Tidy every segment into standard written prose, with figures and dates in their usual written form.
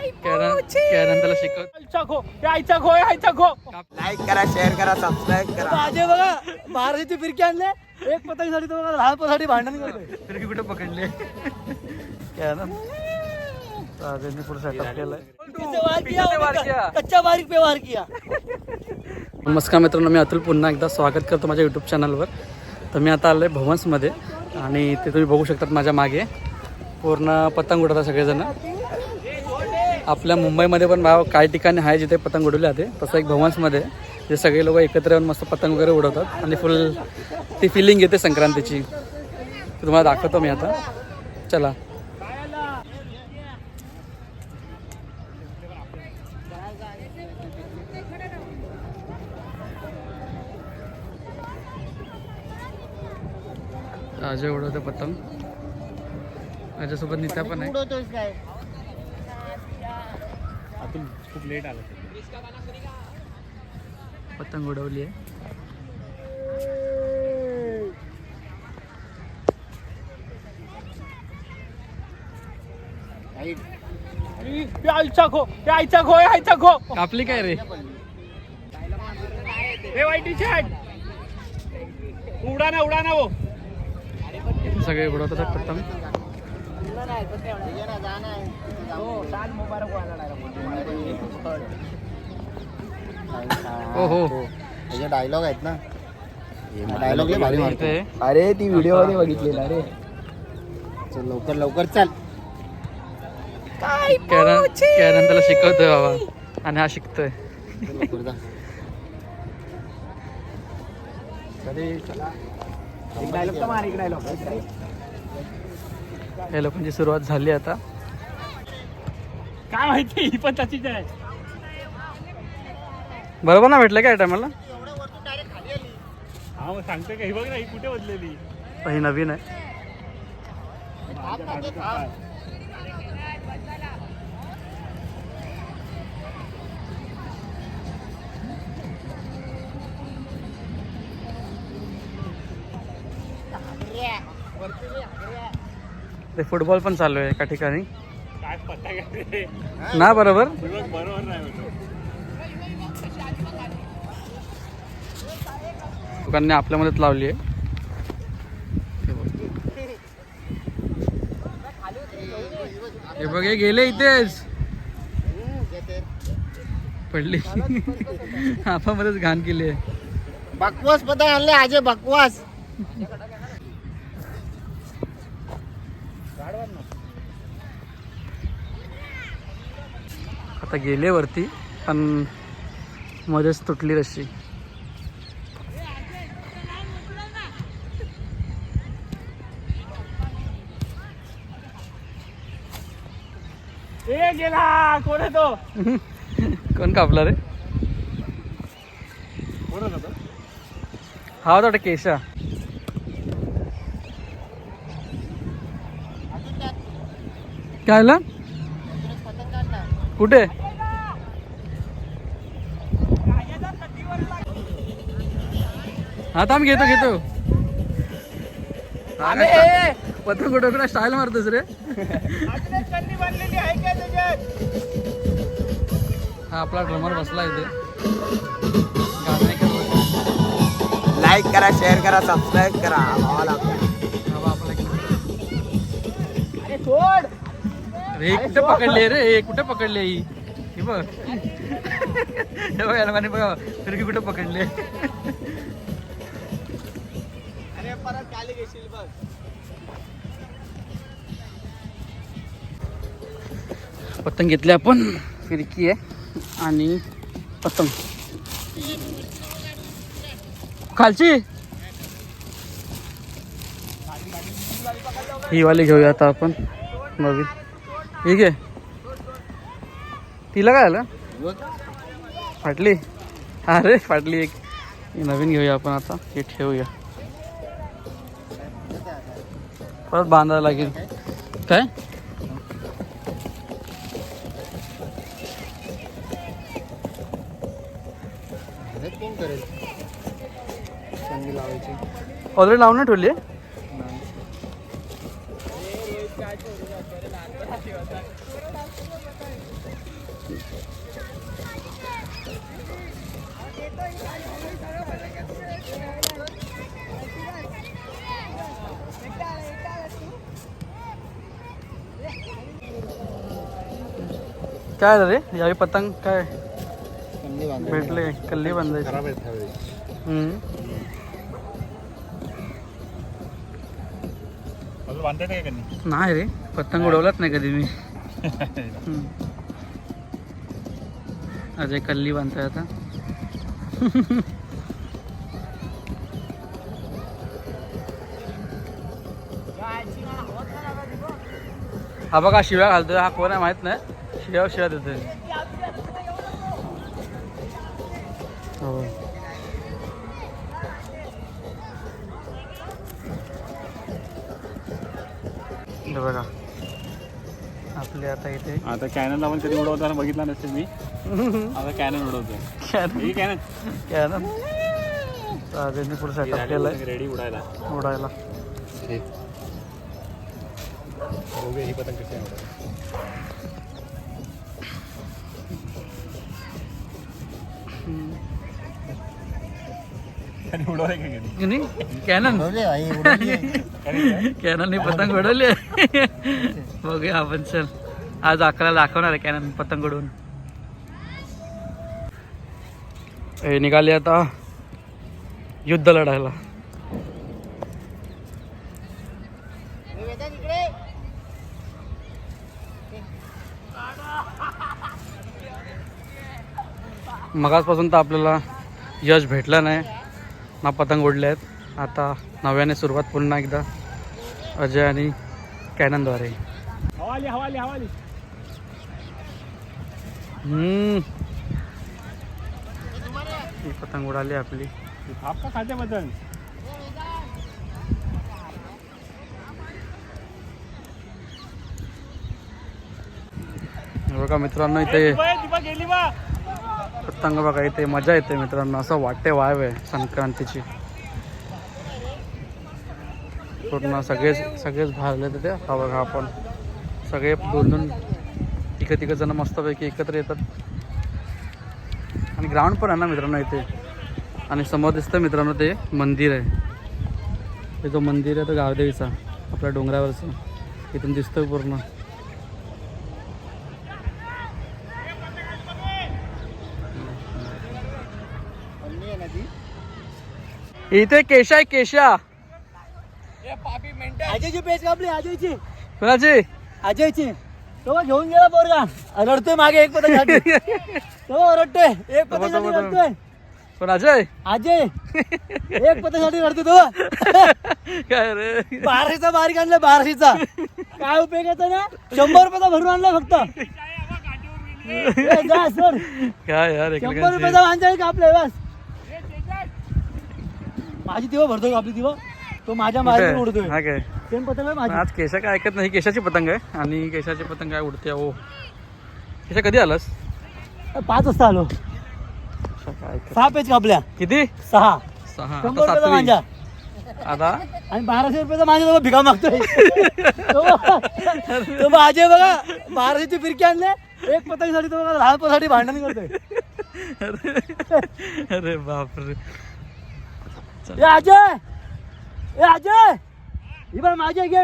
कॅरन त्याला शिकव. लाईक करा, शेअर करा, सबस्क्राईब करा. माझे बघा महाराष्ट्राची फिरकी आणले. एक पतंगसाठी तो बघा लहान भांडण करतोय. फिरकी कुठे पकडले कॅरन. राजेंनी पुढे सेटअप केलाय. कच्चा बारीक पे वार किया. नमस्कार मित्रांनो, मी अतुल पुन्हा एकदा स्वागत करतो माझ्या यूट्यूब चॅनलवर. तर मी आता आलो आहे भवन्समध्ये आणि ते तुम्ही बघू शकतात माझ्या मागे पूर्ण पतंग उडवतात सगळेजण. आपल्या मुंबईमध्ये पण काही ठिकाणी आहे जिथे पतंग उडवले जाते, तसं एक भवन्समध्ये जे सगळे लोक एकत्र येऊन मस्त पतंग वगैरे उडवतात आणि फुल ती फिलिंग येते संक्रांतीची. तुम्हाला दाखवतो मी आता, चला. अजय उडवते पतंग, माझ्यासोबत नित्या पण आहे. खूप लेट आला. पतंग उडवली आहे. कापली काय रे? उडा ना वो. सगळे उडवतात पतंग. हो हो, त्याचे डायलॉग आहेत ना, डायलॉग लय भारी मारतो. अरे ती व्हिडिओ मध्ये बघितली ना रे. चल लवकर लवकर चल. कॅरन त्याला शिकवतोय बाबा आणि हा शिकतोय. लवकर जा. एक डायलॉग तर मार, एक डायलॉग. या लोकांची सुरुवात झाली आता. काय माहिती ही पण तशीच आहे. बरोबर ना भेटलं काय टायमाला? हा सांगते का, ही बघ ना, ही कुठे बदलेली. ही नवीन आहे. ते फुटबॉल पण चालू आहे एका ठिकाणी ना. बरोबर लोकांनी आपल्या मदत लावली आहे. हे बघ, हे गेले इथेच पडली. आपणच घाण केली आहे. बकवास पतंग आणले आजे, बकवास. आता गेले वरती पण मध्येच तुटली रस्सी. ए गेला. कोण आहे तो? कोण कापला रे? हा होता केशा. काय आला? कुठे? हा थांब, घेतो. पतंग उडवण्याला स्टाईल मारतोस रे. हा आपला ड्रमर बसला इथे. लाईक करा, शेअर करा, सबस्क्राईब करा. अरे कुठे पकडले रे? कुठे पकडले ही? हे बघ, हे बघ याला बघा फिरकी कुठे पकडले. अरे परत खाली घेशील बघ. पतंग घेतले आपण. फिरकी आहे आणि पतंग खालची. ही वाली घेऊया आता आपण नवीन. ठीक आहे. तिला काय आलं? फाटली. अरे फाटली एक. ही नवीन घेऊया आपण आता. हे ठेवूया, परत बांधायला लागेल. काय ऑलरेडी लावून ठेवली आहे. काय झालं रे यावेळी पतंग काय कंदी बांधायची. भेटले कल्ली बांधायची खराब आहेत ह्यावेळी. नाही रे पतंग उडवलाच नाही कधी मी अजय कल्ली बांधताय आता हा बघा शिव्या घालतोय हा कोण आहे माहित नाही शिव्या देतोय हो हे बघा आपले आता इथे आता कॅनन लावून कधी उडवताना बघितला नसेल मी आता कॅनन उडवतोय कॅनन कॅनन राजेंनी पुढे सेटअप केलाय रेडी उडायला उडायला बघूया ही पतंग कशी आहे उडवलंय का कधी की नाही कॅनन उडवले आई, उडवली. कॅननने पतंग उडवली बघूया आपण चल आज 11 दाखवणार आहे कॅनन पतंग उडवून हे निघाले आता युद्ध लढायला मगाचपासून तर आपल्याला यश भेटलं नाही ना पतंग उडले आहेत आता नव्याने सुरुवात पुन्हा एकदा अजय आणि कॅननद्वारे हवाली हवाली हवाली ही पतंग उडाली आपली आपका खाते पतंग बघा मित्रांनो इथे दीपा गेली बा पतंग बघा इथे मजा येते मित्रांनो असं वाटते वाव आहे संक्रांतीची पूर्ण सगळेच भागले तिथे हा बघा आपण सगळे दोन तिघ जण मस्तपैकी एकत्र येतात आणि ग्राउंड पण आहे ना मित्रांनो इथे आणि समोर दिसतं मित्रांनो ते मंदिर आहे ते जो मंदिर आहे तो गावदेवीचा आपल्या डोंगरावरचं इथून दिसतं पूर्ण इथे केशा आहे केशा अजयची पेच कापली अजयची कोणाची अजयची तो घेऊन गेला पोरगा रडतोय मागे एक पतंग तो रडतोय एक पतंग रडतोय पण अजय अजय एक पतंग रडतोय तो काय रे 1200चा बारीक आणला 1200चा काय उपयोगाचा ना 100 रुपयाचा भरून आणला फक्त जा सर काय यार 100 रुपयाचा वांजाळ कापलाय बस माझी तेव्हा भरतोय आपली तेव्हा तो माझ्या मागे उडतोय हा काय सेम पतंग आहे माझी आज केशा काय ऐकत नाही केशाची पतंग आहे आणि केशाची पतंग काय उडते हो केशा कधी आलास 5 वाजता आलो काय 6 पेज कापल्या किती 6 6 100 रुपयाचा मांजा आता आणि 1200 रुपयाचा मांजा तो भिका मागतोय तो अजय बघा 1200ची फिरकी आणले एक पतंगसाठी तो बघा लहान पतंगसाठी भांडण करतोय अरे बापरे ए अजय ही बघ माझी घे ए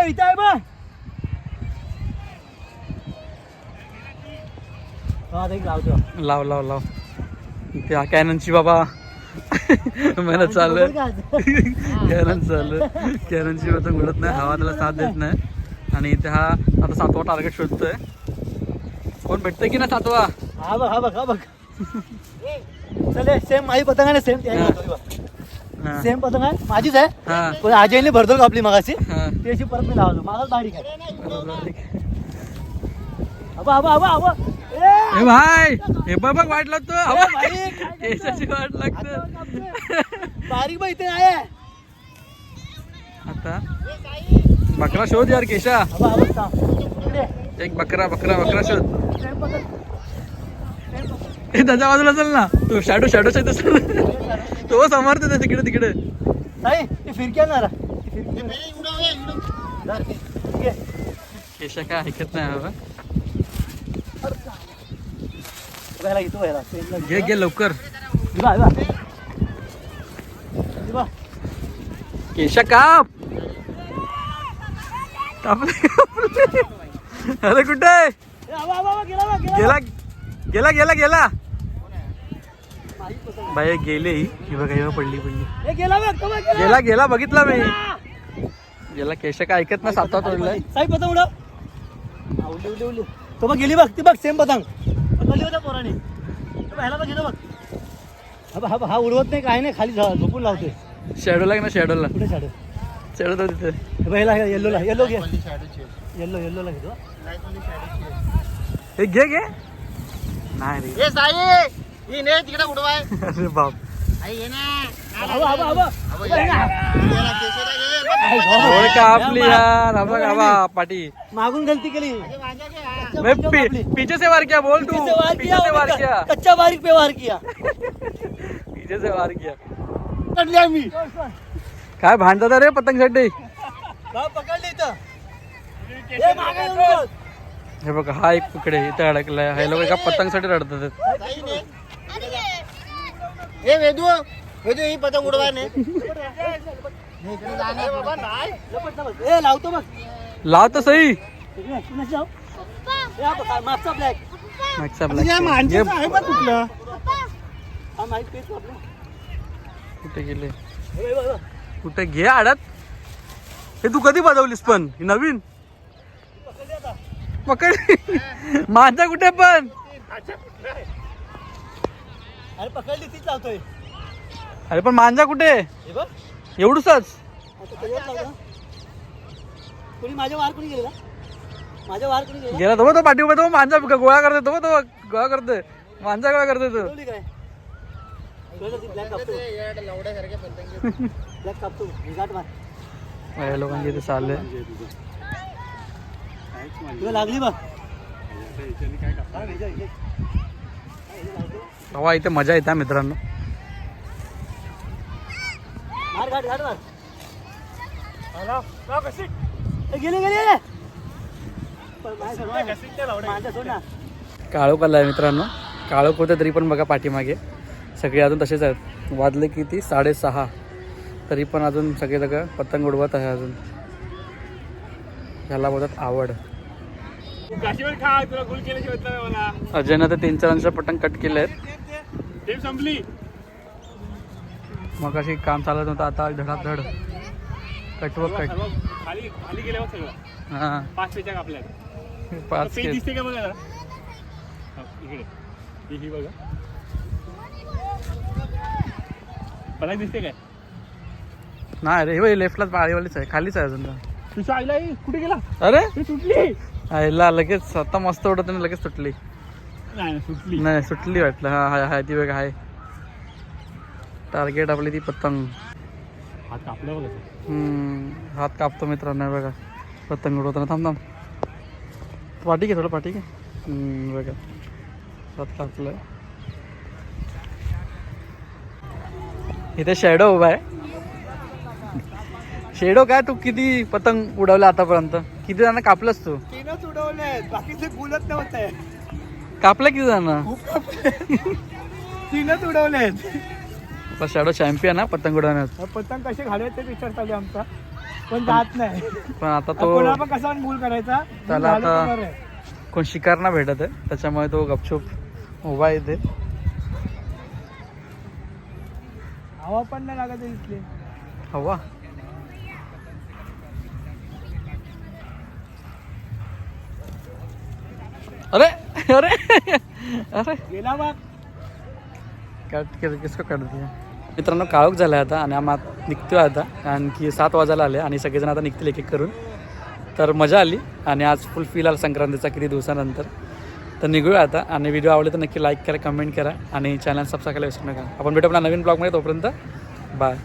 इथं आहे बघ हा ते लावतो लाव त्या कॅननची बाबा मेहनत चालू कॅननची पतंग उडत नाही हवा त्याला साथ देत नाही आणि इथे हा आता 7वा टार्गेट शोधतोय कोण भेटतंय की ना 7वा हा बघ चले सेम माझी पतंग आहे सेम सेम पतंग आहे माझीच आहे हा पण अजयने भरतो कापली मगाशी हा ती अशी परत मी लावतो माझाच बारीक आहे आबा ए भाई हे बघ वाट लागतो भाई, काय केसाची वाट लागत बारीक बाई इथे आहे आता बकरा शोध यार केशा आबा इकडे एक बकरा शोध सेम पतंग हे त्याच्या बाजूला चल ना तू शॅडो तो समोर तिकडे नाही ती फिरकी आणणार केशा काय ऐकत नाही बाबा घे लवकर केशा काप अरे कुठे ए, आवा, आवा, आवा, गेला बा, गेला. गेला गेला गेला गेला बाई गेले ही बघा ही पडली ए, गेला बा, तो बा, गेला. गेला गेला बघितला मी गेला केश काय ऐकत ना सातवा तोडलाय साई पतंग उडव. हा, उडली, उडली, उडली. तो बघ गेली बघ ती बघ सेम पतंग पकडली होत्या पोराने तो बघ, ह्याला बघ गेलं बघ हा उडवत नाही काही नाही खाली झोपून लावते शॅडोला ना शॅडोला कुठे शाडो शॅडो तो तिथे ह्याला येल्लोला येल्लो घे शॅडोची येल्लोला घेतो हे घे घे नाही रे ए साई ही ने तिकडे उडवाय अरे बाप आई ये ना हवा हवा हवा अबो ये ना गेला केशेला घे ओळ का आपली यार आबा आबा पाटी मागून गलती केली मैं पीछे से वार किया बोल तू पीछे से वार किया कच्चा बारीक पे वार किया पीछे से वार किया पकडली आम्ही काय भांडतात रे पतंग साठी पकडली इथं ए, मागे येऊन बघ. हे बघा हा एक पुकडे इथे अडकलाय हे लोक एका पतंग साठी रडतात साई ने ए वेदू वेदू ही पतंग उडवाय ने इकडे जाणार बाबा नाही लपट, लपट. ए लावतो बघ लाव तर सही इकडे, इकडे जाऊ. ए, हा बघ, मागचा ब्लॅक मागचा या black. माणसाचं आहे बघ कुठलं हा माहित पेच आपलं कुठे गेले हे बघ, बघ, बघ. कुठे घे आडत हे तू कधी बजवलीस पण ही नवीन पकडली आता. पकड माझा कुठे पण अरे पकडली तीच लावतोय अरे पण मांजा कुठे हे बघ एवढूसच आता त्याच्यावर लावतो. कोणी माझ्या वार कोणी गेलेला माझ्या वार कोणी गेला गेला तो पाठी उभा तो मांजा गोळा करते तो गोळा करते मांजा गोळा करते तो ठेवली काय ब्लॅक कापतो लवड्यासारखे पतंग ब्लॅक कापतो गाठ मार या लोकांचे ते चालले तुला लागली बघ हवा इथे मजा येते हा मित्रांनो मार घाट घाट मार गेले गेले माझ्या सोड ना काळोख आलाय मित्रांनो काळोख होते तरी पण बघा पाठीमागे सगळे अजून तसेच आहेत वाजले किती 6:30 तरी पण अजून सगळे सगळं पतंग उडवत आहे अजून ह्याला बोलतात आवड काशीवर खा तुला गोल केल्याची वाटलं नाही मला अजयनं तर 3-4 पतंग कट केले आहेत टीम संपली मग अशी काम चालत होतं आता धडाधड कटव कट सर्व खाली खाली गेल्यावर सगळं हां 5 पेच्या कापल्या 5 पेज दिसते का बघा जरा. हो, इकडे ही बघा मला दिसते काय नाही रे हे लेफ्टलाच बाळीवालीच आहे खालीच आहे अजून तुझ्या आईला कुठे गेला अरे ती सुटली आईला लगेच आता मस्त उडत लगेच सुटली नाही सुटली नाही सुटली वाटलं हा हाय हाय ती बघा हाय टार्गेट आपली ती पतंग हात कापला बघा हात कापतो मित्रांनो हे बघा पतंग उडवताना थांब थांब पाठी घे थोडं पाठी घे बघा हात कापलं इथे शेडो उभा आहे शेडो काय तू किती पतंग उडवलं आतापर्यंत किती जण कापलंस तू तीनच उडवले बाकीचे बोलत नव्हते कापलं किती जण तीनच उडवलेत शेडो चॅम्पियन हा पतंग उडवण्यात पतंग कसे घालवायचे विचार चालू आमचा पण जात नाही पण आता तो कोणा पण कसा पण भूल करायचा त्याला झालं तर आता बरं आहे. कोण शिकार ना भेटत आहे त्याच्यामुळे तो गपचूप उभा आहे इथे हवा पण नाही लागत आहे इथले हवा अरे अरे अरे गेला बघ किसको काढ दिया मित्रांनो काळोख झाला आहे आता आणि आम्ही निघतोय आता आणखी 7 वाजायला आले आणि सगळेजण आता निघतील एक एक करून तर मजा आली आणि आज फुल फील आला संक्रांतीचा किती दिवसानंतर तर निघूया आता आणि व्हिडिओ आवडले तर नक्की लाईक करा कमेंट करा आणि चॅनल सबस्क्राईब करायला विसरू नका आपण भेटू आपल्या नवीन ब्लॉगमध्ये तोपर्यंत बाय